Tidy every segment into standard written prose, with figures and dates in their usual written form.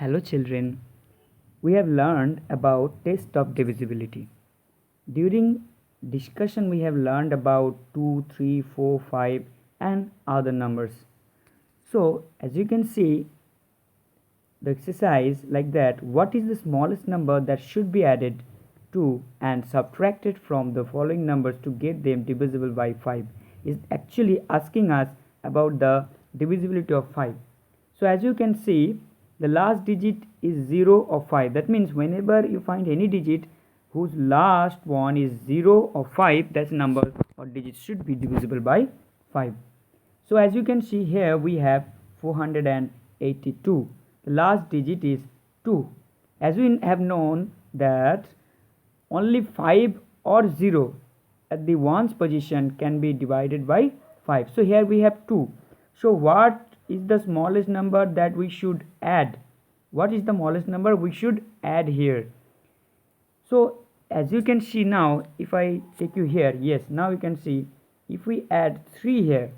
Hello children, we have learned about test of divisibility. During discussion we have learned about 2, 3, 4, 5 and other numbers. So as you can see the exercise like that, what is the smallest number that should be added to and subtracted from the following numbers to get them divisible by 5 is actually asking us about the divisibility of 5. So as you can see the last digit is 0 or 5. That means whenever you find any digit whose last one is 0 or 5, that number or digit should be divisible by 5. So as you can see here we have 482. The last digit is 2. As we have known that only 5 or 0 at the ones position can be divided by 5. So here we have 2. So what is the smallest number that we should add? What is the smallest number we should add here? So as you can see now, if I take you here, yes, now you can see if we add 3 here,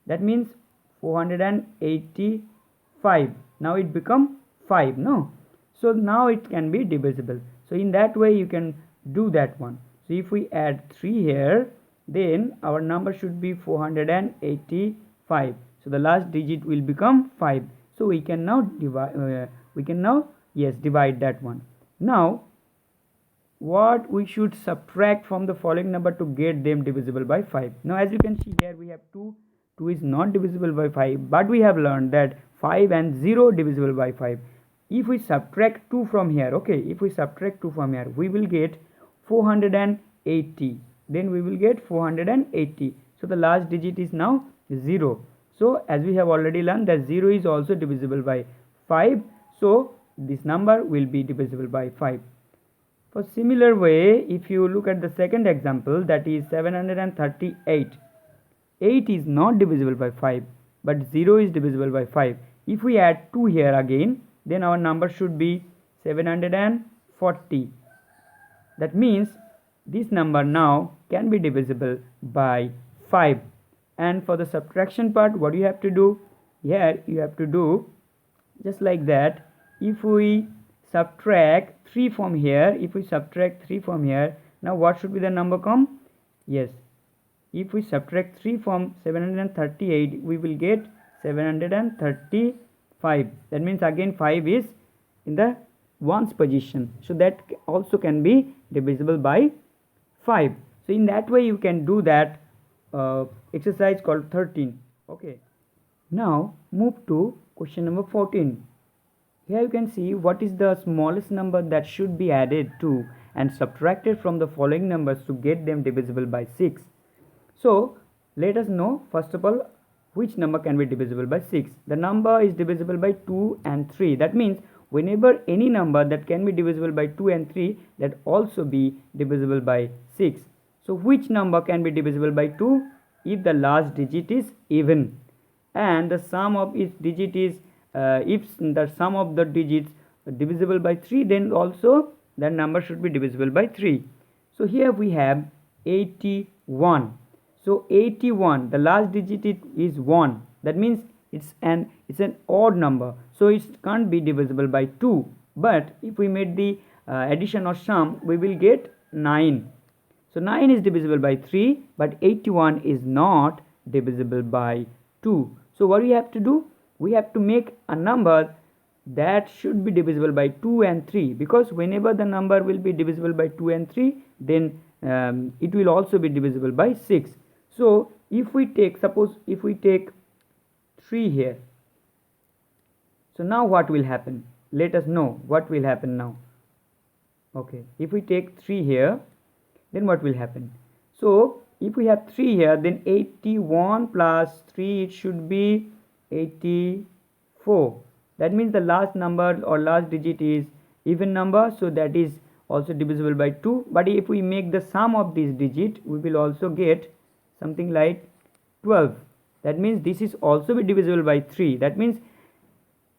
that means 485. Now it become 5, no? So now it can be divisible. So in that way you can do that one. So if we add 3 here, then our number should be 485. So the last digit will become 5. So we can now divide divide that one. Now what we should subtract from the following number to get them divisible by 5? Now as you can see here we have 2 is not divisible by 5, but we have learned that 5 and 0 divisible by 5. If we subtract 2 from here, okay, if we subtract 2 from here, we will get 480. Then we will get 480. So the last digit is now 0. So as we have already learned that 0 is also divisible by 5. So this number will be divisible by 5. For similar way, if you look at the second example, that is 738. 8 is not divisible by 5, but 0 is divisible by 5. If we add 2 here again, then our number should be 740. That means this number now can be divisible by 5. And for the subtraction part, what you have to do? Here you have to do just like that. If we subtract 3 from here, now what should be the number come? Yes, if we subtract 3 from 738, we will get 735. That means again 5 is in the ones position, so that also can be divisible by 5. So in that way you can do that exercise called 13. Okay, now move to question number 14. Here you can see what is the smallest number that should be added to and subtracted from the following numbers to get them divisible by 6. So let us know first of all which number can be divisible by 6. The number is divisible by 2 and 3. That means whenever any number that can be divisible by 2 and 3, that also be divisible by 6. So which number can be divisible by 2? If the last digit is even and the sum of its digit is if the sum of the digits divisible by 3, then also the number should be divisible by 3. So here we have 81. So 81, the last digit is 1. That means it's an odd number, so it can't be divisible by 2. But if we make the addition or sum, we will get 9. So 9 is divisible by 3, but 81 is not divisible by 2. So what we have to do? We have to make a number that should be divisible by 2 and 3, because whenever the number will be divisible by 2 and 3, then it will also be divisible by 6. So if we take, suppose if we take 3 here, so now what will happen? Let us know what will happen now. Okay, if we take 3 here, then what will happen? So if we have 3 here, then 81 plus 3, it should be 84. That means the last number or last digit is even number, so that is also divisible by 2. But if we make the sum of this digit, we will also get something like 12. That means this is also be divisible by 3. That means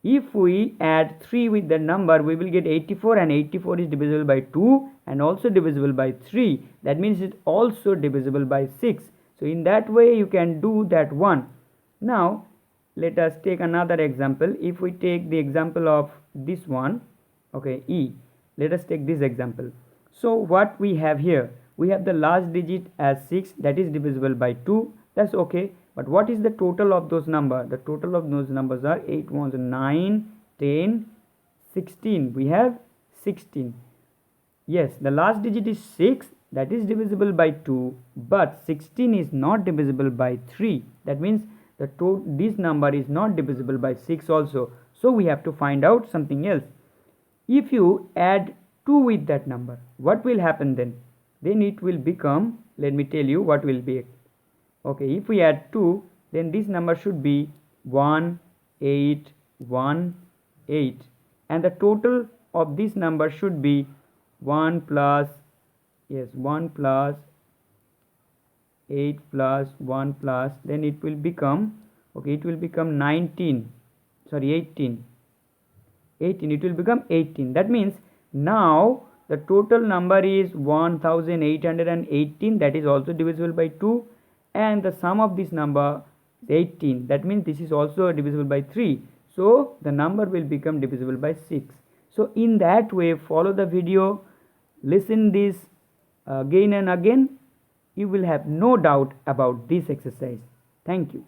if we add 3 with the number, we will get 84, and 84 is divisible by 2 and also divisible by 3. That means it's also divisible by 6. So in that way you can do that one. Now let us take another example. If we take the example of this one, okay, E, let us take this example. So what we have here, we have the last digit as 6, that is divisible by 2, that's okay. But what is the total of those numbers? The total of those numbers are 8 ones 9, 10, 16. We have 16. Yes, the last digit is 6, that is divisible by 2, but 16 is not divisible by 3. That means this number is not divisible by 6 also. So we have to find out something else. If you add 2 with that number, what will happen then? Then it will become, let me tell you what will be. Okay, if we add 2, then this number should be 1, 8, 1, 8. And the total of this number should be 1 plus, yes, 1 plus 8 plus 1 plus, then it will become, okay, it will become 19, sorry, 18, it will become 18. That means now the total number is 1818, that is also divisible by 2, and the sum of this number is 18, that means this is also divisible by 3, so the number will become divisible by 6. So in that way, follow the video, listen this again and again, you will have no doubt about this exercise. Thank you.